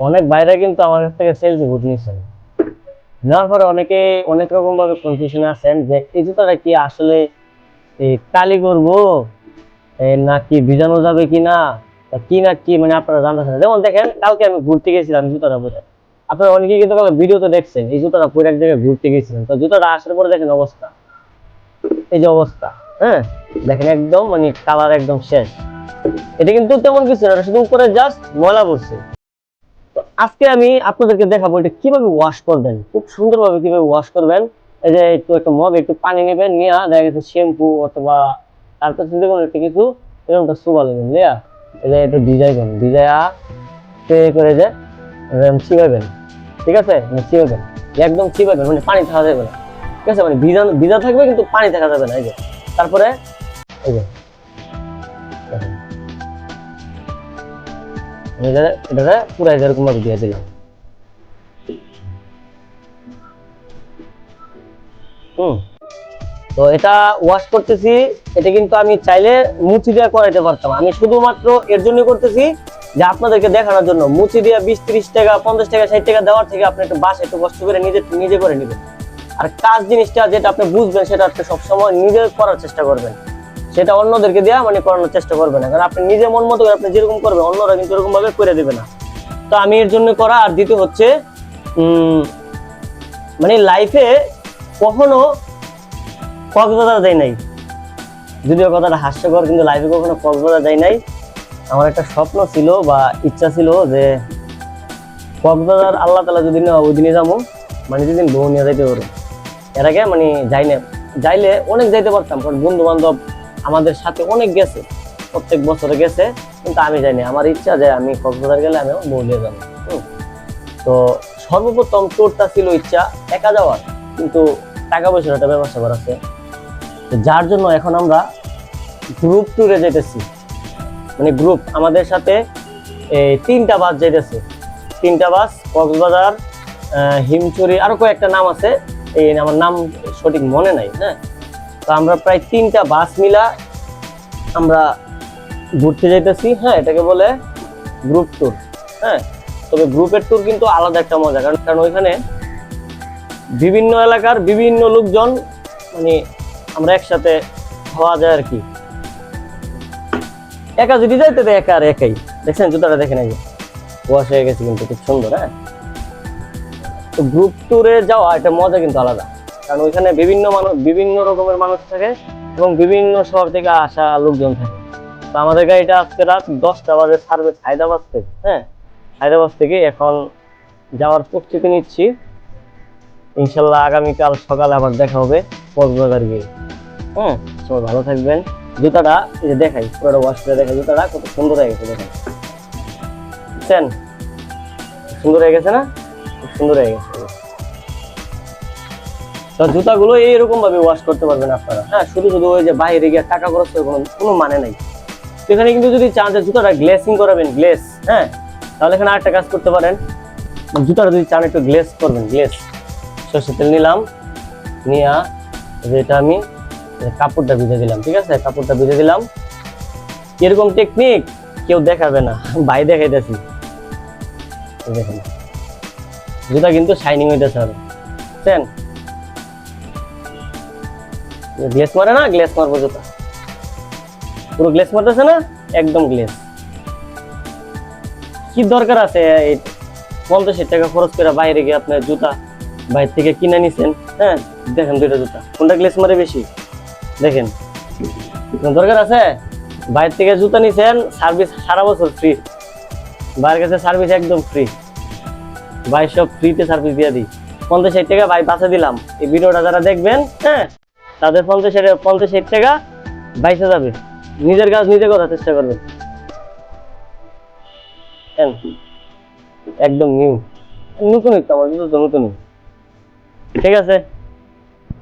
অনেক বাইরে কিন্তু আমার কাছ থেকে সেলফি বুট নিচ্ছেন, নেওয়ার পরে অনেকে অনেক রকম ভাবে কনফিউশনে আছেন যে এই জুতাটা কি আসলে কালি করবো নাকি ভিজানো যাবে কিনা, কি না কি, মানে আপনারা জানতেছেন। যেমন দেখেন, কালকে আমি ঘুরতে গেছিলাম জুতাটা পরে, আপনারা অনেকে কিন্তু ভিডিও তো দেখছেন, এই জুতাটা পরে এক জায়গায় ঘুরতে গেছিলাম, তো জুতাটা আসার পরে দেখেন অবস্থা, এই যে অবস্থা। হ্যাঁ, দেখেন একদম মানে কালার একদম শেষ। এটা কিন্তু তেমন কিছু না, শুধু উপরে জাস্ট ময়লা পড়ছে। তো আজকে আমি আপনাদেরকে দেখাবো এটা কিভাবে ওয়াশ করবেন, খুব সুন্দরভাবে কিভাবে ওয়াশ করবেন। এই যে একটু একটা মগ, একটু পানি নেবেন, নিয়ে দেখা গেছে শ্যাম্পু অথবা তারপর চিন্তা করুন একটু কিছু এরকমটা সুবা নেবেন, নিয়ে এই যে একটু ভিজাইবেন, ভিজাইয়া করে যে চিবাইবেন, ঠিক আছে? চিবাইবেন, একদম চিবাইবেন, মানে পানি থাকা যাবে না, ঠিক আছে? মানে ভিজা থাকবে কিন্তু পানি থাকা যাবে না। এই যে তারপরে এই যে এটা পুরো এরকম ভাবে দিয়ে দিলাম। তো এটা ওয়াশ করতেছি, এটা কিন্তু আমি চাইলে মুচি দিয়ে করাইতে পারতাম, আমি শুধুমাত্র এর জন্য করতেছি যে আপনাদেরকে দেখানোর জন্য। মুচি দিয়ে 20-30 টাকা 50 টাকা 60 টাকা দেওয়ার থেকে আপনি একটু বাসে একটু কষ্ট করে নিজে করে নেবেন। আর কাজ জিনিসটা যেটা আপনি বুঝবেন সেটা আপনি সবসময় নিজে করার চেষ্টা করবেন, সেটা অন্যদেরকে দেওয়া মানে করানোর চেষ্টা করবেন না, কারণ আপনি নিজে মন মতো আপনি যেরকম করবেন অন্যরা কিন্তু এরকম ভাবে করে দেবে না। তো আমি এর জন্য করা। আর দ্বিতীয় হচ্ছে মানে লাইফে কখনো কক্সবাজার যাই নাই, যদিও কথাটা হাস্যকর, কিন্তু লাইফে কখনো কক্সবাজার যাই নাই। আমার একটা স্বপ্ন ছিল বা ইচ্ছা ছিল যে কক্সবাজার আল্লাহ তাআলা যদি না ওই দিনে যাবো, মানে যেদিন বউ নিয়ে যাইতে পারবো। এর আগে মানে যাই না, যাইলে অনেক যাইতে পারতাম, কারণ বন্ধু বান্ধব আমাদের সাথে অনেক গেছে, প্রত্যেক বছরে গেছে, কিন্তু আমি যাইনি। আমার ইচ্ছা যে আমি কক্সবাজার গেলে আমি বউ নিয়ে যাবো। তো সর্বপ্রথম ট্যুরটা ছিল ইচ্ছা একা যাওয়ার, কিন্তু টাকা পয়সার একটা ব্যবস্থা করা আছে, যার জন্য এখন আমরা গ্রুপ ট্যুরে যেতেছি। মানে গ্রুপ আমাদের সাথে 3টা বাস যেতেছে, 3টা বাস কক্সবাজার, হিমচুরি, আরো কয়েকটা নাম আছে, এই আমার নাম সঠিক মনে নাই। হ্যাঁ, তো আমরা প্রায় 3টা বাস মিলা আমরা ঘুরতে যাইতেছি। হ্যাঁ, এটাকে বলে গ্রুপ ট্যুর। হ্যাঁ, তবে গ্রুপের ট্যুর কিন্তু আলাদা একটা মজা, কারণ ওইখানে বিভিন্ন এলাকার বিভিন্ন লোকজন, মানে আমরা একসাথে হওয়া যায় আর কি। একা যদি যাইতে একা আর একাই। দেখছেন জুতাটা দেখেন, এই যে ওয়াশ হয়ে গেছে কিন্তু খুব সুন্দর। হ্যাঁ, তো গ্রুপ ট্যুরে যাওয়া এটা মজা কিন্তু আলাদা, কারণ ওইখানে বিভিন্ন মানুষ, বিভিন্ন রকমের মানুষ থাকে এবং বিভিন্ন শহর থেকে আসা লোকজন থাকে। তো আমাদের গাড়িটা আজকে রাত 10টা বাজে সার্ভিস হায়দ্রাবাদ থেকে। হ্যাঁ, হায়দ্রাবাদ থেকে এখন যাওয়ার প্রস্তুতি নিচ্ছি। ইনশাল্লাহ আগামীকাল সকালে আবার দেখা হবে কক্সবাজার গিয়ে। হ্যাঁ, সবাই ভালো থাকবেন। জুতাটা এই যে দেখাই, পুরোটা ওয়াশ করে দেখাই, জুতাটা কত সুন্দর হয়ে গেছে দেখেন, বুঝছেন? সুন্দর হয়ে গেছে না? খুব সুন্দর হয়ে গেছে। তো জুতাগুলো এইরকম ভাবে ওয়াশ করতে পারবেন আপনারা। হ্যাঁ, শুধু ওই যে বাইরে গিয়ে টাকা খরচ করে কোনো মানে নাই। এখানে কিন্তু যদি চান যে জুতাটা গ্লেসিং করাবেন, গ্লেস, হ্যাঁ, তাহলে এখানে আরেকটা কাজ করতে পারেন। জুতাটা যদি চান একটু গ্লেস করবেন, গ্লেস, সরষের তেল নিলাম, নিয়ে যেটা আমি কাপড়টা ভিজে দিলাম, ঠিক আছে? কাপড়টা ভিজে দিলাম। এরকম টেকনিক কেউ দেখাবে না, ভাই দেখাইতেছি। দেখেন জুতা কিন্তু শাইনিং হইতেছে, আর বুঝছেন? গ্লেস মারে না, গ্লেস মারবো জুতা, পুরো গ্লেস মারতেছে না, একদম গ্লেস। কি দরকার আছে 50 টাকা খরচ করে বাইরে গিয়ে আপনার জুতা বাইরে থেকে কিনে নিছেন? হ্যাঁ, দেখেন দুইটা জুতা, কোনটা গ্লেস মারে বেশি? দেখেন, দরকার আছে? বাইরে থেকে জুতা নিছেন, সার্ভিস সারা বছর ফ্রি, বাইরের কাছে সার্ভিস একদম ফ্রি, ভাই সব ফ্রিতে সার্ভিস দিয়ে দিই। 50-60 টাকা ভাই বাঁচা দিলাম। এই ভিডিওটা যারা দেখবেন, হ্যাঁ, তাদের 50-60 টাকা বাইসে যাবে। নিজের কাজ নিজে করার চেষ্টা করবেন। একদম নতুন, একটু আমার জুতো তো নতুন, ঠিক আছে?